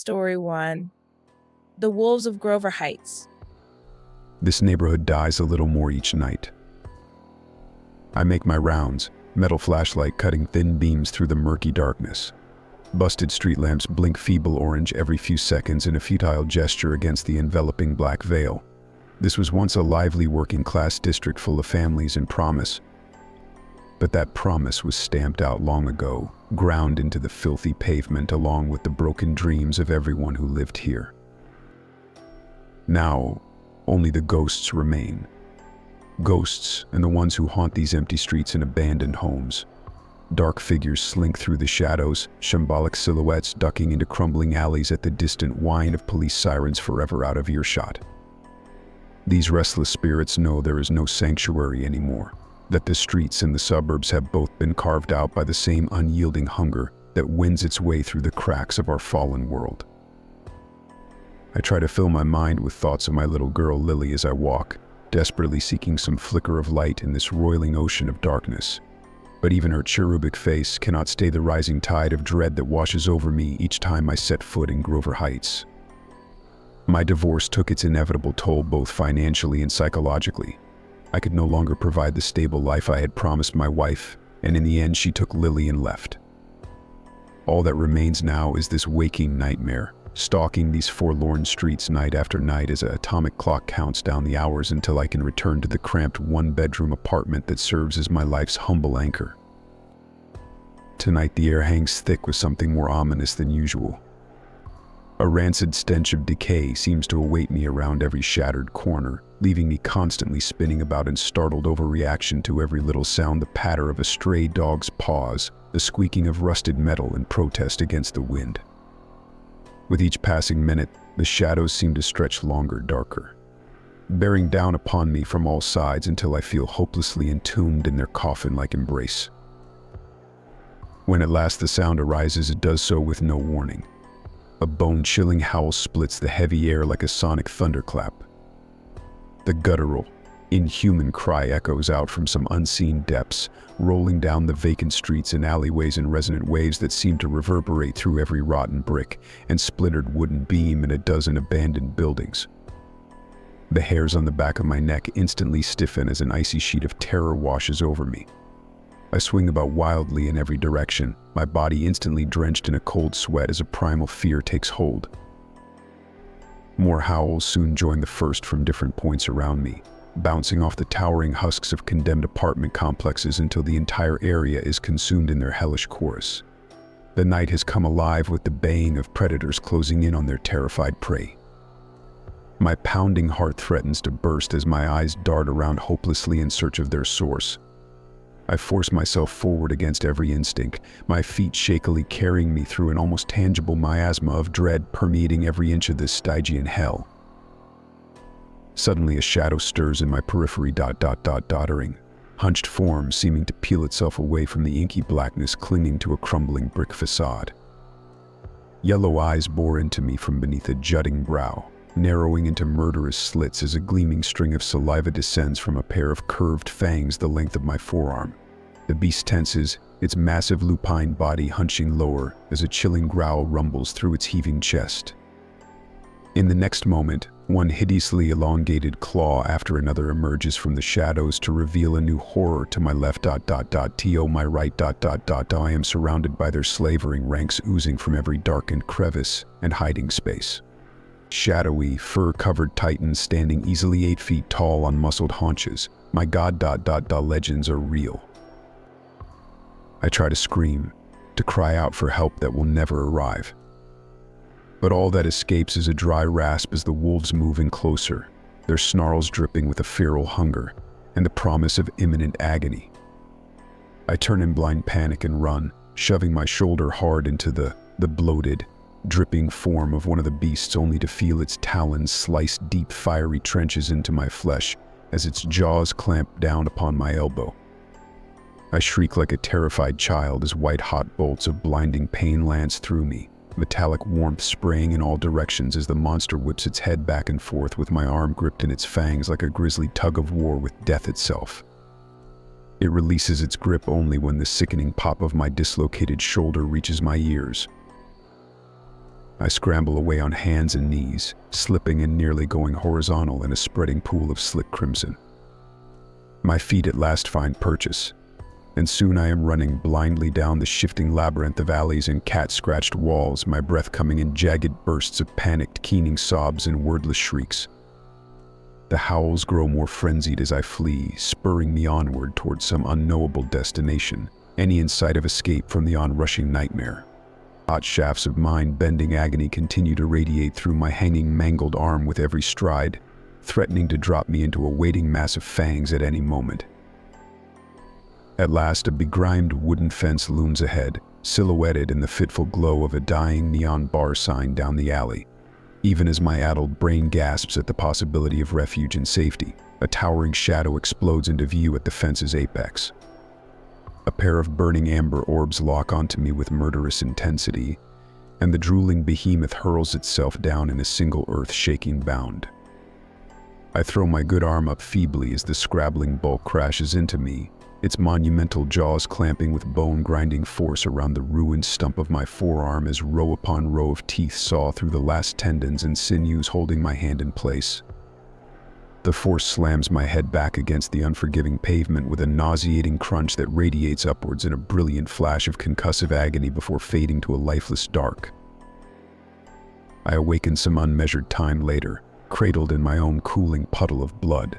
Story 1. The Wolves of Grover Heights. This neighborhood dies a little more each night. I make my rounds, metal flashlight cutting thin beams through the murky darkness. Busted street lamps blink feeble orange every few seconds in a futile gesture against the enveloping black veil. This was once a lively working-class district full of families and promise. But that promise was stamped out long ago, ground into the filthy pavement along with the broken dreams of everyone who lived here. Now, only the ghosts remain. Ghosts and the ones who haunt these empty streets and abandoned homes. Dark figures slink through the shadows, shambolic silhouettes ducking into crumbling alleys at the distant whine of police sirens forever out of earshot. These restless spirits know there is no sanctuary anymore, that the streets and the suburbs have both been carved out by the same unyielding hunger that wins its way through the cracks of our fallen world. I try to fill my mind with thoughts of my little girl Lily as I walk, desperately seeking some flicker of light in this roiling ocean of darkness. But even her cherubic face cannot stay the rising tide of dread that washes over me each time I set foot in Grover Heights. My divorce took its inevitable toll both financially and psychologically. I could no longer provide the stable life I had promised my wife, and in the end she took Lily and left. All that remains now is this waking nightmare, stalking these forlorn streets night after night as an atomic clock counts down the hours until I can return to the cramped one-bedroom apartment that serves as my life's humble anchor. Tonight the air hangs thick with something more ominous than usual. A rancid stench of decay seems to await me around every shattered corner, leaving me constantly spinning about in startled overreaction to every little sound, the patter of a stray dog's paws, the squeaking of rusted metal in protest against the wind. With each passing minute, the shadows seem to stretch longer, darker, bearing down upon me from all sides until I feel hopelessly entombed in their coffin-like embrace. When at last the sound arises, it does so with no warning. A bone-chilling howl splits the heavy air like a sonic thunderclap. The guttural, inhuman cry echoes out from some unseen depths, rolling down the vacant streets and alleyways in resonant waves that seem to reverberate through every rotten brick and splintered wooden beam in a dozen abandoned buildings. The hairs on the back of my neck instantly stiffen as an icy sheet of terror washes over me. I swing about wildly in every direction, my body instantly drenched in a cold sweat as a primal fear takes hold. More howls soon join the first from different points around me, bouncing off the towering husks of condemned apartment complexes until the entire area is consumed in their hellish chorus. The night has come alive with the baying of predators closing in on their terrified prey. My pounding heart threatens to burst as my eyes dart around hopelessly in search of their source. I force myself forward against every instinct, my feet shakily carrying me through an almost tangible miasma of dread permeating every inch of this Stygian hell. Suddenly a shadow stirs in my periphery, doddering, hunched form seeming to peel itself away from the inky blackness clinging to a crumbling brick facade. Yellow eyes bore into me from beneath a jutting brow, narrowing into murderous slits as a gleaming string of saliva descends from a pair of curved fangs the length of my forearm. The beast tenses, its massive lupine body hunching lower as a chilling growl rumbles through its heaving chest. In the next moment, one hideously elongated claw after another emerges from the shadows to reveal a new horror to my left. To my right. I am surrounded by their slavering ranks oozing from every darkened crevice and hiding space. Shadowy, fur-covered titans standing easily 8 feet tall on muscled haunches. My god. Legends are real. I try to scream, to cry out for help that will never arrive. But all that escapes is a dry rasp as the wolves move in closer, their snarls dripping with a feral hunger and the promise of imminent agony. I turn in blind panic and run, shoving my shoulder hard into the bloated, dripping form of one of the beasts, only to feel its talons slice deep fiery trenches into my flesh as its jaws clamp down upon my elbow. I shriek like a terrified child as white-hot bolts of blinding pain lance through me, metallic warmth spraying in all directions as the monster whips its head back and forth with my arm gripped in its fangs like a grisly tug-of-war with death itself. It releases its grip only when the sickening pop of my dislocated shoulder reaches my ears. I scramble away on hands and knees, slipping and nearly going horizontal in a spreading pool of slick crimson. My feet at last find purchase, and soon I am running blindly down the shifting labyrinth of alleys and cat-scratched walls, my breath coming in jagged bursts of panicked, keening sobs and wordless shrieks. The howls grow more frenzied as I flee, spurring me onward towards some unknowable destination, any insight of escape from the onrushing nightmare. Hot shafts of mind-bending agony continue to radiate through my hanging, mangled arm with every stride, threatening to drop me into a waiting mass of fangs at any moment. At last, a begrimed wooden fence looms ahead, silhouetted in the fitful glow of a dying neon bar sign down the alley. Even as my addled brain gasps at the possibility of refuge and safety, a towering shadow explodes into view at the fence's apex. A pair of burning amber orbs lock onto me with murderous intensity, and the drooling behemoth hurls itself down in a single earth-shaking bound. I throw my good arm up feebly as the scrabbling bulk crashes into me, its monumental jaws clamping with bone-grinding force around the ruined stump of my forearm as row upon row of teeth saw through the last tendons and sinews holding my hand in place. The force slams my head back against the unforgiving pavement with a nauseating crunch that radiates upwards in a brilliant flash of concussive agony before fading to a lifeless dark. I awaken some unmeasured time later, cradled in my own cooling puddle of blood.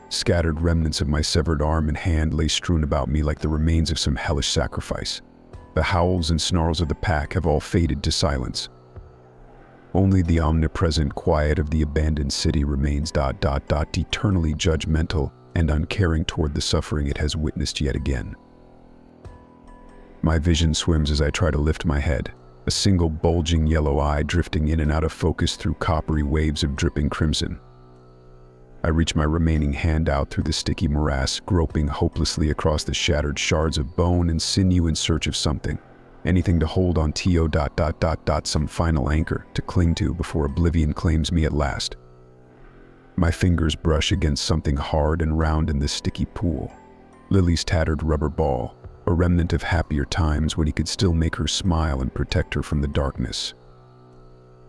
Scattered remnants of my severed arm and hand lay strewn about me like the remains of some hellish sacrifice. The howls and snarls of the pack have all faded to silence. Only the omnipresent quiet of the abandoned city remains eternally judgmental and uncaring toward the suffering it has witnessed yet again. My vision swims as I try to lift my head, a single bulging yellow eye drifting in and out of focus through coppery waves of dripping crimson. I reach my remaining hand out through the sticky morass, groping hopelessly across the shattered shards of bone and sinew in search of something. Anything to hold on to, some final anchor to cling to before oblivion claims me at last. My fingers brush against something hard and round in the sticky pool. Lily's tattered rubber ball, a remnant of happier times when he could still make her smile and protect her from the darkness.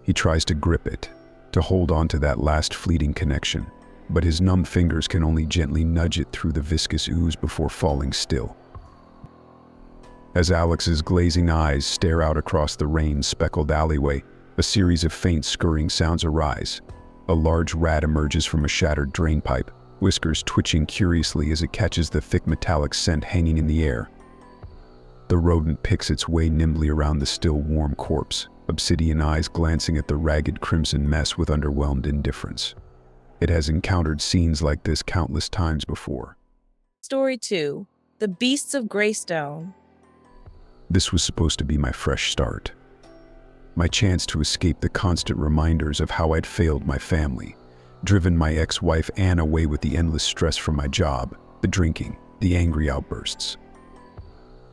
He tries to grip it, to hold on to that last fleeting connection, but his numb fingers can only gently nudge it through the viscous ooze before falling still. As Alex's glazing eyes stare out across the rain-speckled alleyway, a series of faint scurrying sounds arise. A large rat emerges from a shattered drainpipe, whiskers twitching curiously as it catches the thick metallic scent hanging in the air. The rodent picks its way nimbly around the still warm corpse, obsidian eyes glancing at the ragged crimson mess with underwhelmed indifference. It has encountered scenes like this countless times before. Story 2. The Beasts of Greystone. This was supposed to be my fresh start. My chance to escape the constant reminders of how I'd failed my family, driven my ex-wife Anne away with the endless stress from my job, the drinking, the angry outbursts.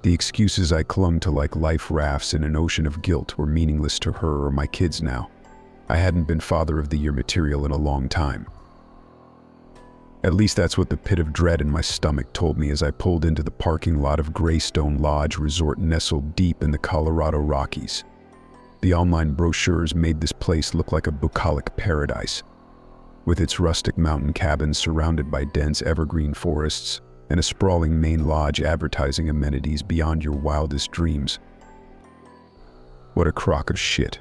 The excuses I clung to like life rafts in an ocean of guilt were meaningless to her or my kids now. I hadn't been Father of the Year material in a long time. At least that's what the pit of dread in my stomach told me as I pulled into the parking lot of Greystone Lodge Resort nestled deep in the Colorado Rockies. The online brochures made this place look like a bucolic paradise, with its rustic mountain cabins surrounded by dense evergreen forests and a sprawling main lodge advertising amenities beyond your wildest dreams. What a crock of shit.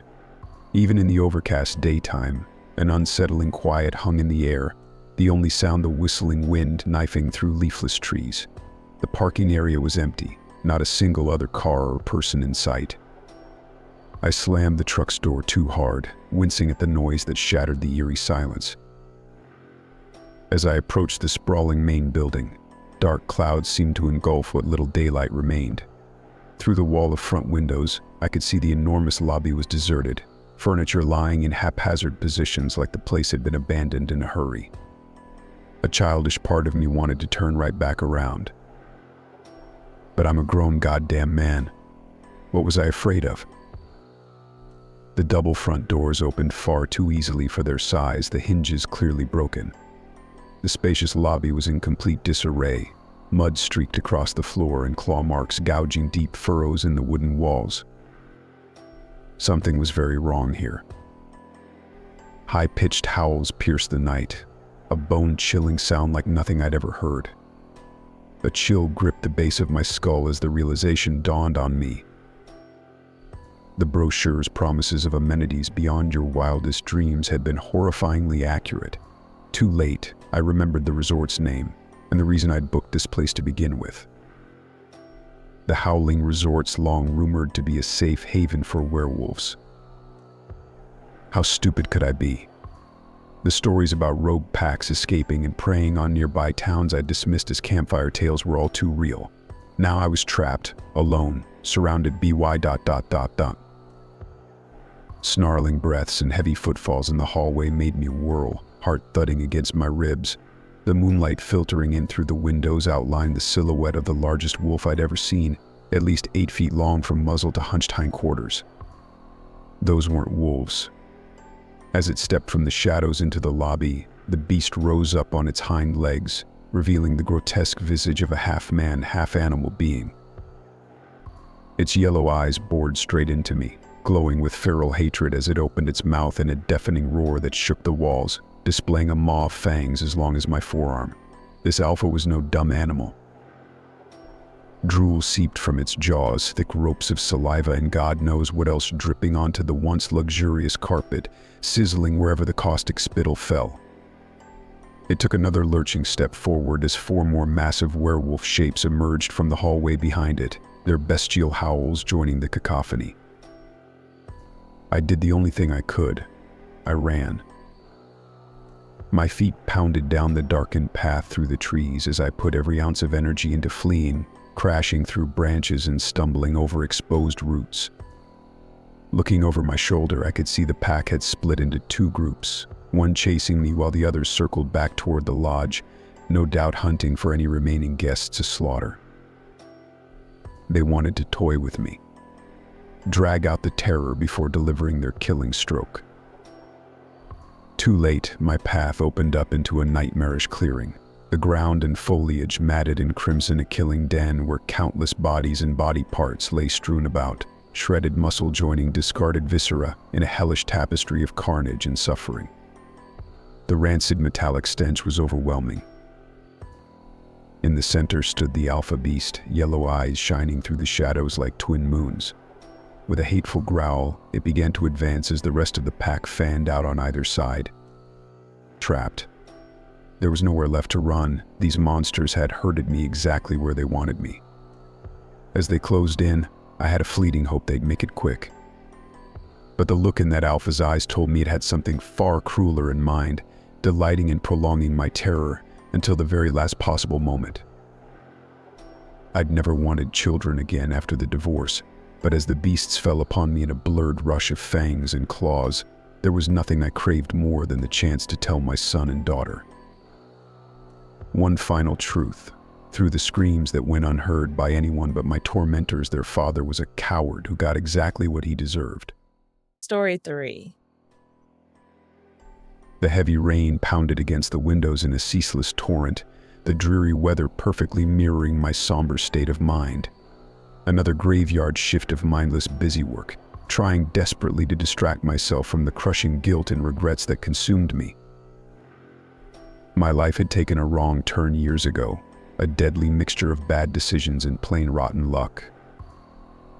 Even in the overcast daytime, an unsettling quiet hung in the air, the only sound the whistling wind knifing through leafless trees. The parking area was empty, not a single other car or person in sight. I slammed the truck's door too hard, wincing at the noise that shattered the eerie silence. As I approached the sprawling main building, dark clouds seemed to engulf what little daylight remained. Through the wall of front windows, I could see the enormous lobby was deserted, furniture lying in haphazard positions like the place had been abandoned in a hurry. A childish part of me wanted to turn right back around. But I'm a grown goddamn man. What was I afraid of? The double front doors opened far too easily for their size, the hinges clearly broken. The spacious lobby was in complete disarray, mud streaked across the floor and claw marks gouging deep furrows in the wooden walls. Something was very wrong here. High-pitched howls pierced the night, a bone-chilling sound like nothing I'd ever heard. A chill gripped the base of my skull as the realization dawned on me. The brochure's promises of amenities beyond your wildest dreams had been horrifyingly accurate. Too late, I remembered the resort's name, and the reason I'd booked this place to begin with. The Howling Resort's long rumored to be a safe haven for werewolves. How stupid could I be? The stories about rogue packs escaping and preying on nearby towns I dismissed as campfire tales were all too real. Now I was trapped, alone, surrounded by ... Snarling breaths and heavy footfalls in the hallway made me whirl, heart thudding against my ribs. The moonlight filtering in through the windows outlined the silhouette of the largest wolf I'd ever seen, at least 8 feet long from muzzle to hunched hindquarters. Those weren't wolves. As it stepped from the shadows into the lobby, the beast rose up on its hind legs, revealing the grotesque visage of a half-man, half-animal being. Its yellow eyes bored straight into me, glowing with feral hatred as it opened its mouth in a deafening roar that shook the walls, displaying a maw of fangs as long as my forearm. This alpha was no dumb animal. Drool seeped from its jaws, thick ropes of saliva and God knows what else dripping onto the once luxurious carpet, sizzling wherever the caustic spittle fell. It took another lurching step forward as 4 more massive werewolf shapes emerged from the hallway behind it, their bestial howls joining the cacophony. I did the only thing I could. I ran. My feet pounded down the darkened path through the trees as I put every ounce of energy into fleeing, crashing through branches and stumbling over exposed roots. Looking over my shoulder, I could see the pack had split into 2 groups, one chasing me while the others circled back toward the lodge, no doubt hunting for any remaining guests to slaughter. They wanted to toy with me, drag out the terror before delivering their killing stroke. Too late, my path opened up into a nightmarish clearing. The ground and foliage matted in crimson, a killing den where countless bodies and body parts lay strewn about, shredded muscle joining discarded viscera in a hellish tapestry of carnage and suffering. The rancid metallic stench was overwhelming. In the center stood the alpha beast, yellow eyes shining through the shadows like twin moons. With a hateful growl, it began to advance as the rest of the pack fanned out on either side. Trapped. There was nowhere left to run. These monsters had herded me exactly where they wanted me. As they closed in, I had a fleeting hope they'd make it quick. But the look in that alpha's eyes told me it had something far crueler in mind, delighting in prolonging my terror until the very last possible moment. I'd never wanted children again after the divorce, but as the beasts fell upon me in a blurred rush of fangs and claws, there was nothing I craved more than the chance to tell my son and daughter one final truth. Through the screams that went unheard by anyone but my tormentors, their father was a coward who got exactly what he deserved. Story 3. The heavy rain pounded against the windows in a ceaseless torrent, the dreary weather perfectly mirroring my somber state of mind. Another graveyard shift of mindless busywork, trying desperately to distract myself from the crushing guilt and regrets that consumed me. My life had taken a wrong turn years ago, a deadly mixture of bad decisions and plain rotten luck.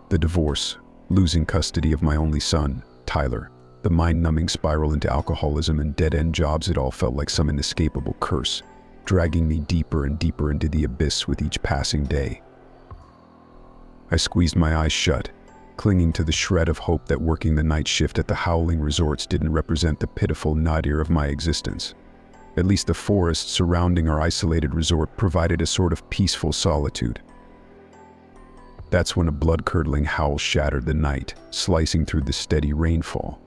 The divorce, losing custody of my only son, Tyler, the mind-numbing spiral into alcoholism and dead-end jobs, it all felt like some inescapable curse, dragging me deeper and deeper into the abyss with each passing day. I squeezed my eyes shut, clinging to the shred of hope that working the night shift at the Howling Resorts didn't represent the pitiful nadir of my existence. At least the forests surrounding our isolated resort provided a sort of peaceful solitude. That's when a blood-curdling howl shattered the night, slicing through the steady rainfall.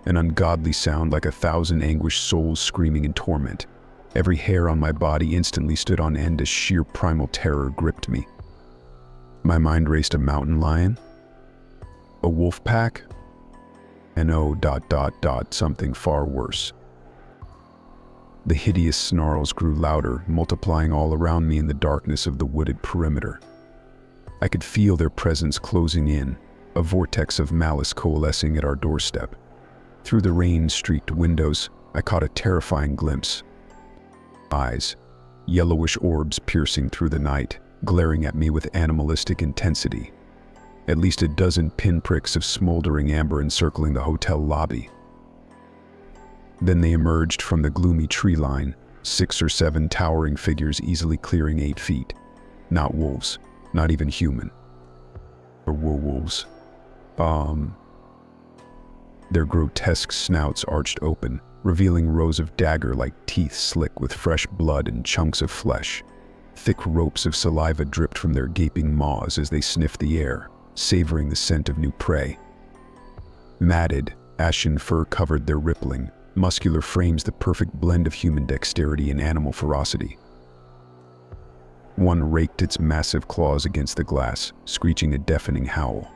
An ungodly sound like 1,000 anguished souls screaming in torment. Every hair on my body instantly stood on end as sheer primal terror gripped me. My mind raced a mountain lion? A wolf pack? And something far worse. The hideous snarls grew louder, multiplying all around me in the darkness of the wooded perimeter. I could feel their presence closing in, a vortex of malice coalescing at our doorstep. Through the rain-streaked windows, I caught a terrifying glimpse. Eyes, yellowish orbs piercing through the night, glaring at me with animalistic intensity. At least a dozen pinpricks of smoldering amber encircling the hotel lobby. Then they emerged from the gloomy tree line, 6 or 7 towering figures easily clearing 8 feet. Not wolves, not even human. Or werewolves. Their grotesque snouts arched open, revealing rows of dagger-like teeth slick with fresh blood and chunks of flesh. Thick ropes of saliva dripped from their gaping maws as they sniffed the air, savoring the scent of new prey. Matted, ashen fur covered their rippling, muscular frames the perfect blend of human dexterity and animal ferocity. One raked its massive claws against the glass, screeching a deafening howl.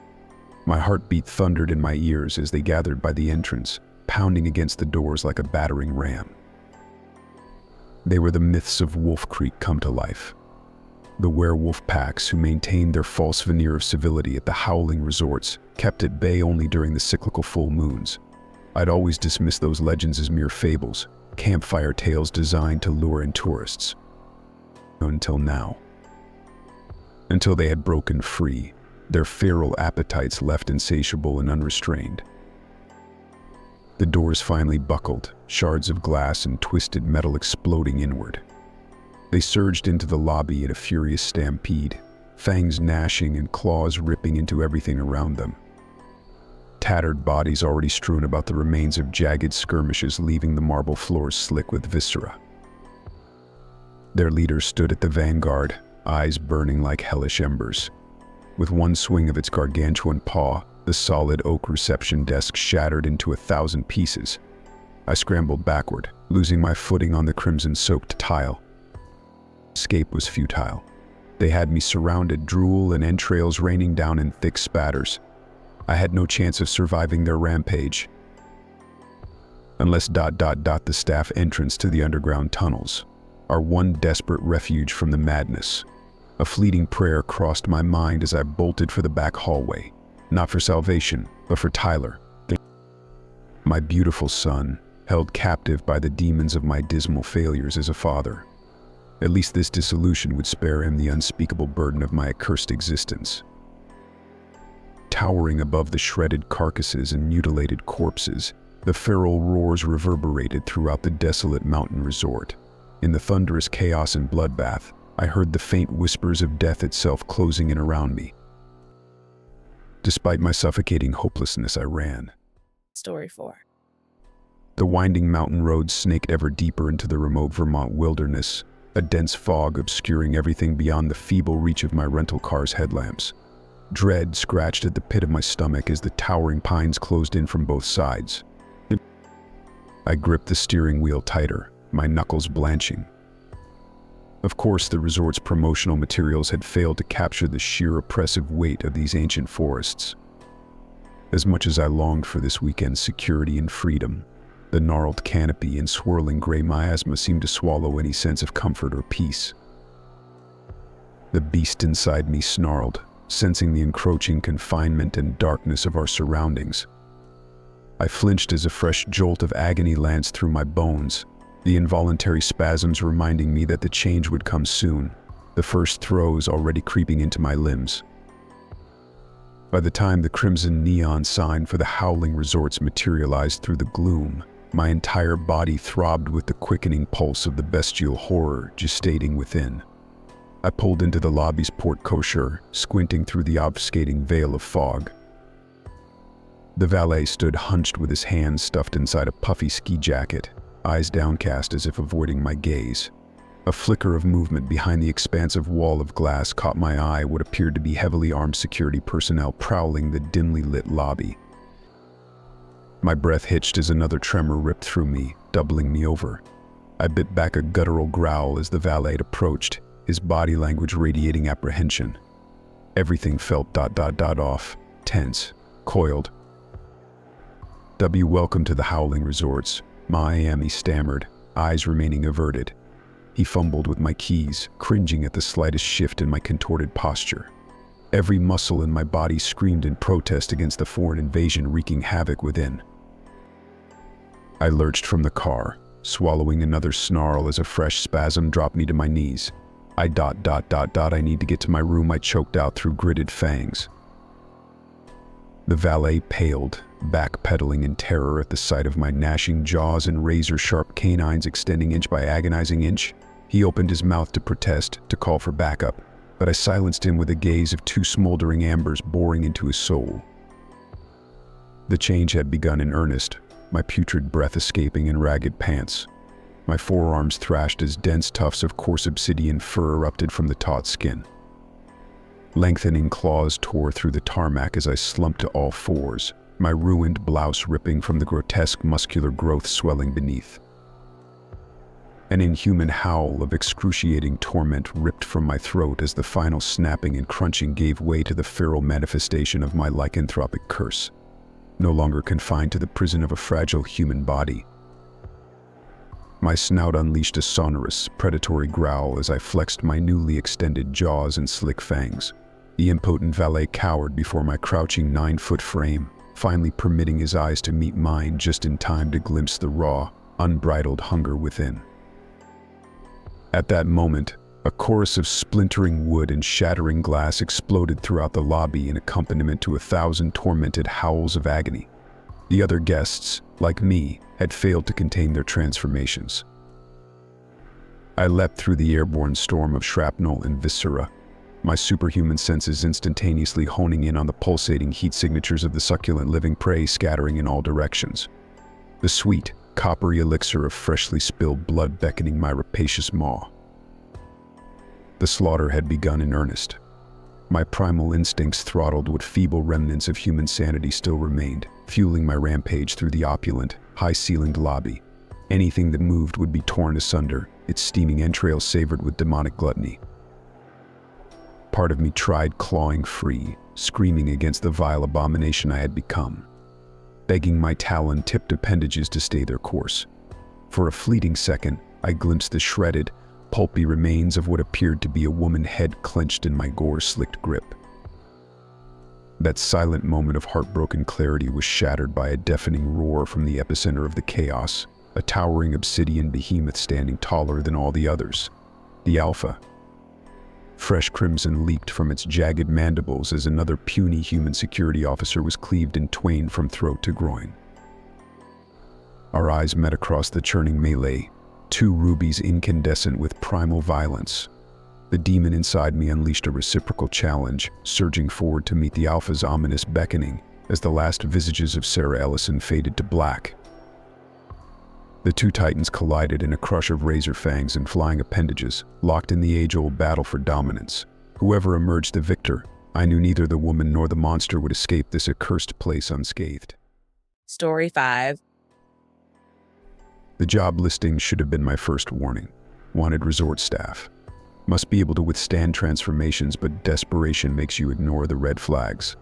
My heartbeat thundered in my ears as they gathered by the entrance, pounding against the doors like a battering ram. They were the myths of Wolf Creek come to life. The werewolf packs who maintained their false veneer of civility at the Howling resorts, kept at bay only during the cyclical full moons. I'd always dismissed those legends as mere fables, campfire tales designed to lure in tourists. Until now. Until they had broken free, their feral appetites left insatiable and unrestrained. The doors finally buckled, shards of glass and twisted metal exploding inward. They surged into the lobby in a furious stampede, fangs gnashing and claws ripping into everything around them. Tattered bodies already strewn about the remains of jagged skirmishes, leaving the marble floors slick with viscera. Their leader stood at the vanguard, eyes burning like hellish embers. With one swing of its gargantuan paw, the solid oak reception desk shattered into 1,000 pieces. I scrambled backward, losing my footing on the crimson-soaked tile. Escape was futile. They had me surrounded, drool and entrails raining down in thick spatters. I had no chance of surviving their rampage. Unless ... the staff entrance to the underground tunnels, our one desperate refuge from the madness. A fleeting prayer crossed my mind as I bolted for the back hallway, not for salvation, but for Tyler. My beautiful son, held captive by the demons of my dismal failures as a father. At least this dissolution would spare him the unspeakable burden of my accursed existence. Towering above the shredded carcasses and mutilated corpses, the feral roars reverberated throughout the desolate mountain resort. In the thunderous chaos and bloodbath, I heard the faint whispers of death itself closing in around me. Despite my suffocating hopelessness, I ran. Story 4. The winding mountain road snaked ever deeper into the remote Vermont wilderness, a dense fog obscuring everything beyond the feeble reach of my rental car's headlamps. Dread scratched at the pit of my stomach as the towering pines closed in from both sides. I gripped the steering wheel tighter, my knuckles blanching. Of course, the resort's promotional materials had failed to capture the sheer oppressive weight of these ancient forests. As much as I longed for this weekend's security and freedom, the gnarled canopy and swirling gray miasma seemed to swallow any sense of comfort or peace. The beast inside me snarled, sensing the encroaching confinement and darkness of our surroundings. I flinched as a fresh jolt of agony lanced through my bones, the involuntary spasms reminding me that the change would come soon, the first throes already creeping into my limbs. By the time the crimson neon sign for the Howling resorts materialized through the gloom, my entire body throbbed with the quickening pulse of the bestial horror gestating within. I pulled into the lobby's porte-cochere, squinting through the obfuscating veil of fog. The valet stood hunched with his hands stuffed inside a puffy ski jacket, eyes downcast as if avoiding my gaze. A flicker of movement behind the expansive wall of glass caught my eye what appeared to be heavily armed security personnel prowling the dimly lit lobby. My breath hitched as another tremor ripped through me, doubling me over. I bit back a guttural growl as the valet approached, his body language radiating apprehension. Everything felt ... off, tense, coiled. Welcome to the Howling resorts, Miami stammered, eyes remaining averted. He fumbled with my keys, cringing at the slightest shift in my contorted posture. Every muscle in my body screamed in protest against the foreign invasion wreaking havoc within. I lurched from the car, swallowing another snarl as a fresh spasm dropped me to my knees. I need to get to my room, I choked out through gritted fangs. The valet paled, backpedaling in terror at the sight of my gnashing jaws and razor-sharp canines extending inch by agonizing inch. He opened his mouth to protest, to call for backup, but I silenced him with a gaze of two smoldering ambers boring into his soul. The change had begun in earnest, my putrid breath escaping in ragged pants. My forearms thrashed as dense tufts of coarse obsidian fur erupted from the taut skin. Lengthening claws tore through the tarmac as I slumped to all fours, my ruined blouse ripping from the grotesque muscular growth swelling beneath. An inhuman howl of excruciating torment ripped from my throat as the final snapping and crunching gave way to the feral manifestation of my lycanthropic curse, no longer confined to the prison of a fragile human body. My snout unleashed a sonorous, predatory growl as I flexed my newly extended jaws and slick fangs. The impotent valet cowered before my crouching 9-foot frame, finally permitting his eyes to meet mine just in time to glimpse the raw, unbridled hunger within. At that moment, a chorus of splintering wood and shattering glass exploded throughout the lobby in accompaniment to 1,000 tormented howls of agony. The other guests, like me, had failed to contain their transformations. I leapt through the airborne storm of shrapnel and viscera, my superhuman senses instantaneously honing in on the pulsating heat signatures of the succulent living prey scattering in all directions. The sweet, coppery elixir of freshly spilled blood beckoning my rapacious maw. The slaughter had begun in earnest. My primal instincts throttled what feeble remnants of human sanity still remained, fueling my rampage through the opulent, high-ceilinged lobby. Anything that moved would be torn asunder, its steaming entrails savored with demonic gluttony. Part of me tried clawing free, screaming against the vile abomination I had become, begging my talon-tipped appendages to stay their course. For a fleeting second, I glimpsed the shredded, pulpy remains of what appeared to be a woman head clenched in my gore-slicked grip. That silent moment of heartbroken clarity was shattered by a deafening roar from the epicenter of the chaos, a towering obsidian behemoth standing taller than all the others. The Alpha. Fresh crimson leaped from its jagged mandibles as another puny human security officer was cleaved in twain from throat to groin. Our eyes met across the churning melee, two rubies incandescent with primal violence. The demon inside me unleashed a reciprocal challenge, surging forward to meet the Alpha's ominous beckoning as the last visages of Sarah Ellison faded to black. The two titans collided in a crush of razor fangs and flying appendages, locked in the age-old battle for dominance. Whoever emerged the victor, I knew neither the woman nor the monster would escape this accursed place unscathed. Story 5. The job listing should have been my first warning. Wanted resort staff. Must be able to withstand transformations, but desperation makes you ignore the red flags.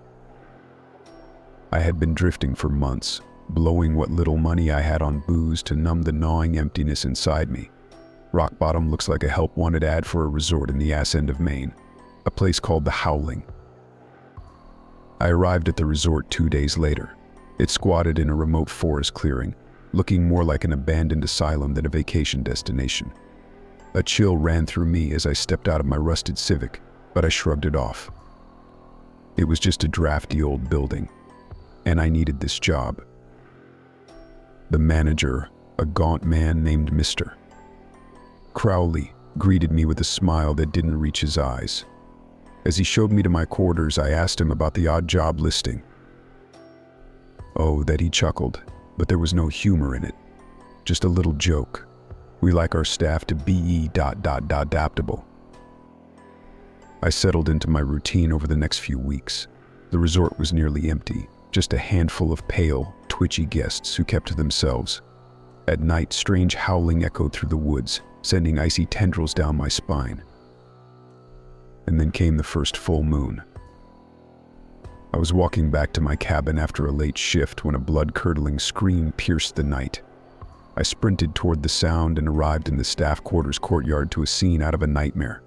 I had been drifting for months, blowing what little money I had on booze to numb the gnawing emptiness inside me. Rock bottom looks like a help-wanted ad for a resort in the ass end of Maine, a place called the Howling. I arrived at the resort 2 days later. It squatted in a remote forest clearing, looking more like an abandoned asylum than a vacation destination. A chill ran through me as I stepped out of my rusted Civic, but I shrugged it off. It was just a drafty old building, and I needed this job. The manager, a gaunt man named Mr. Crowley, greeted me with a smile that didn't reach his eyes. As he showed me to my quarters, I asked him about the odd job listing. Oh, that he chuckled, but there was no humor in it. Just a little joke. We like our staff to be adaptable. I settled into my routine over the next few weeks. The resort was nearly empty, just a handful of pale, twitchy guests who kept to themselves. At night, strange howling echoed through the woods, sending icy tendrils down my spine. And then came the first full moon. I was walking back to my cabin after a late shift when a blood-curdling scream pierced the night. I sprinted toward the sound and arrived in the staff quarters courtyard to a scene out of a nightmare.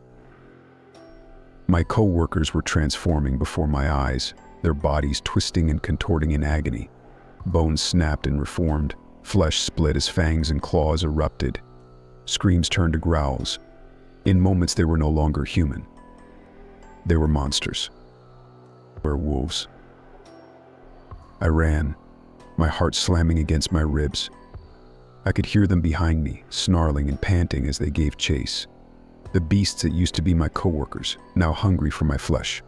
My co-workers were transforming before my eyes, their bodies twisting and contorting in agony. Bones snapped and reformed, flesh split as fangs and claws erupted. Screams turned to growls. In moments they were no longer human. They were monsters. Werewolves. I ran, my heart slamming against my ribs. I could hear them behind me, snarling and panting as they gave chase. The beasts that used to be my co-workers, now hungry for my flesh.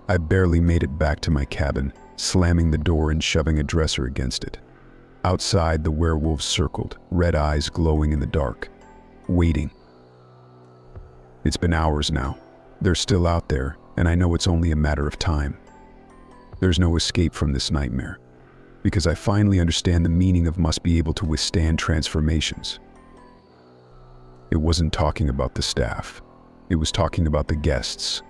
I barely made it back to my cabin, slamming the door and shoving a dresser against it. Outside, the werewolves circled, red eyes glowing in the dark, waiting. It's been hours now. They're still out there, and I know it's only a matter of time. There's no escape from this nightmare, because I finally understand the meaning of must be able to withstand transformations. It wasn't talking about the staff. It was talking about the guests.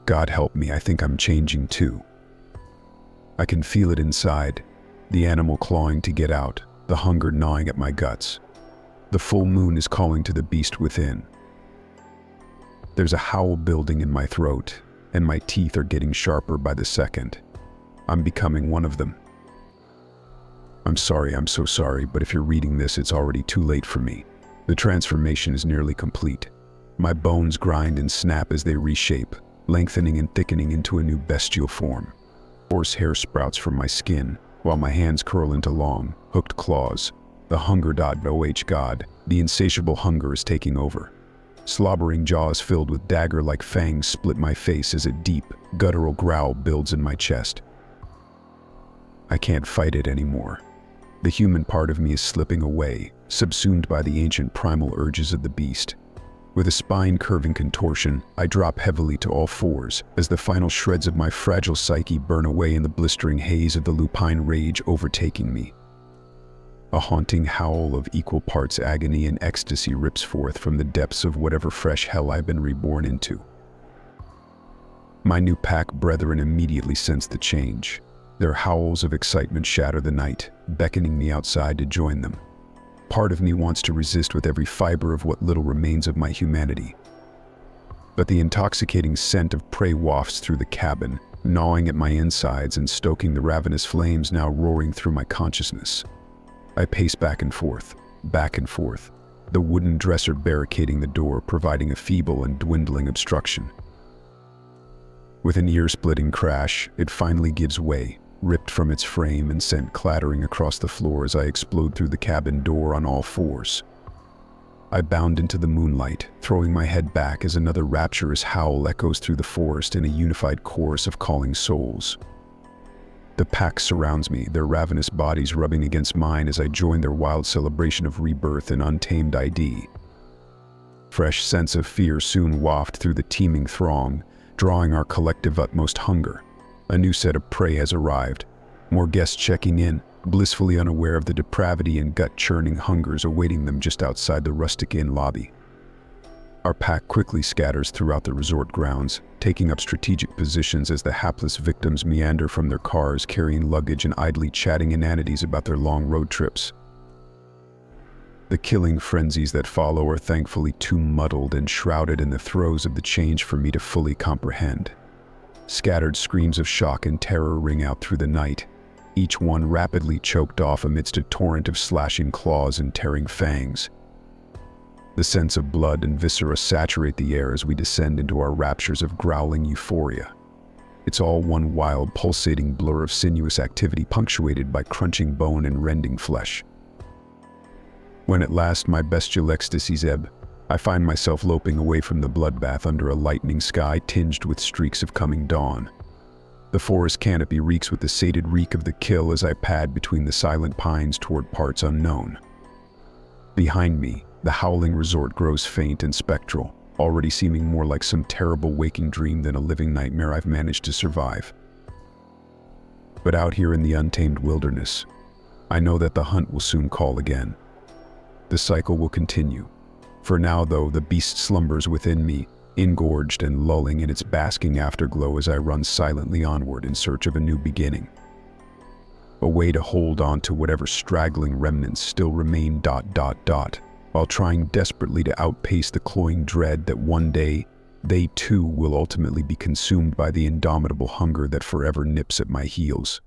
God help me, I think I'm changing too. I can feel it inside, the animal clawing to get out, the hunger gnawing at my guts. The full moon is calling to the beast within. There's a howl building in my throat, and my teeth are getting sharper by the second. I'm becoming one of them. I'm sorry, I'm so sorry, but if you're reading this, it's already too late for me. The transformation is nearly complete. My bones grind and snap as they reshape, lengthening and thickening into a new bestial form. Horse hair sprouts from my skin, while my hands curl into long, hooked claws. The hunger. Oh God, the insatiable hunger is taking over. Slobbering jaws filled with dagger-like fangs split my face as a deep, guttural growl builds in my chest. I can't fight it anymore. The human part of me is slipping away, subsumed by the ancient primal urges of the beast. With a spine-curving contortion, I drop heavily to all fours as the final shreds of my fragile psyche burn away in the blistering haze of the lupine rage overtaking me. A haunting howl of equal parts agony and ecstasy rips forth from the depths of whatever fresh hell I've been reborn into. My new pack brethren immediately sense the change. Their howls of excitement shatter the night, beckoning me outside to join them. Part of me wants to resist with every fiber of what little remains of my humanity. But the intoxicating scent of prey wafts through the cabin, gnawing at my insides and stoking the ravenous flames now roaring through my consciousness. I pace back and forth, the wooden dresser barricading the door, providing a feeble and dwindling obstruction. With an ear-splitting crash, it finally gives way, ripped from its frame and sent clattering across the floor as I explode through the cabin door on all fours. I bound into the moonlight, throwing my head back as another rapturous howl echoes through the forest in a unified chorus of calling souls. The pack surrounds me, their ravenous bodies rubbing against mine as I join their wild celebration of rebirth and untamed ID. Fresh scents of fear soon waft through the teeming throng, drawing our collective utmost hunger. A new set of prey has arrived, more guests checking in, blissfully unaware of the depravity and gut-churning hungers awaiting them just outside the rustic inn lobby. Our pack quickly scatters throughout the resort grounds, taking up strategic positions as the hapless victims meander from their cars carrying luggage and idly chatting inanities about their long road trips. The killing frenzies that follow are thankfully too muddled and shrouded in the throes of the change for me to fully comprehend. Scattered screams of shock and terror ring out through the night, each one rapidly choked off amidst a torrent of slashing claws and tearing fangs. The scents of blood and viscera saturate the air as we descend into our raptures of growling euphoria. It's all one wild, pulsating blur of sinuous activity punctuated by crunching bone and rending flesh. When at last my bestial ecstasies ebb, I find myself loping away from the bloodbath under a lightning sky tinged with streaks of coming dawn. The forest canopy reeks with the sated reek of the kill as I pad between the silent pines toward parts unknown. Behind me, the howling resort grows faint and spectral, already seeming more like some terrible waking dream than a living nightmare I've managed to survive. But out here in the untamed wilderness, I know that the hunt will soon call again. The cycle will continue. For now, though, the beast slumbers within me, engorged and lulling in its basking afterglow as I run silently onward in search of a new beginning. A way to hold on to whatever straggling remnants still remain ... while trying desperately to outpace the cloying dread that one day they too will ultimately be consumed by the indomitable hunger that forever nips at my heels.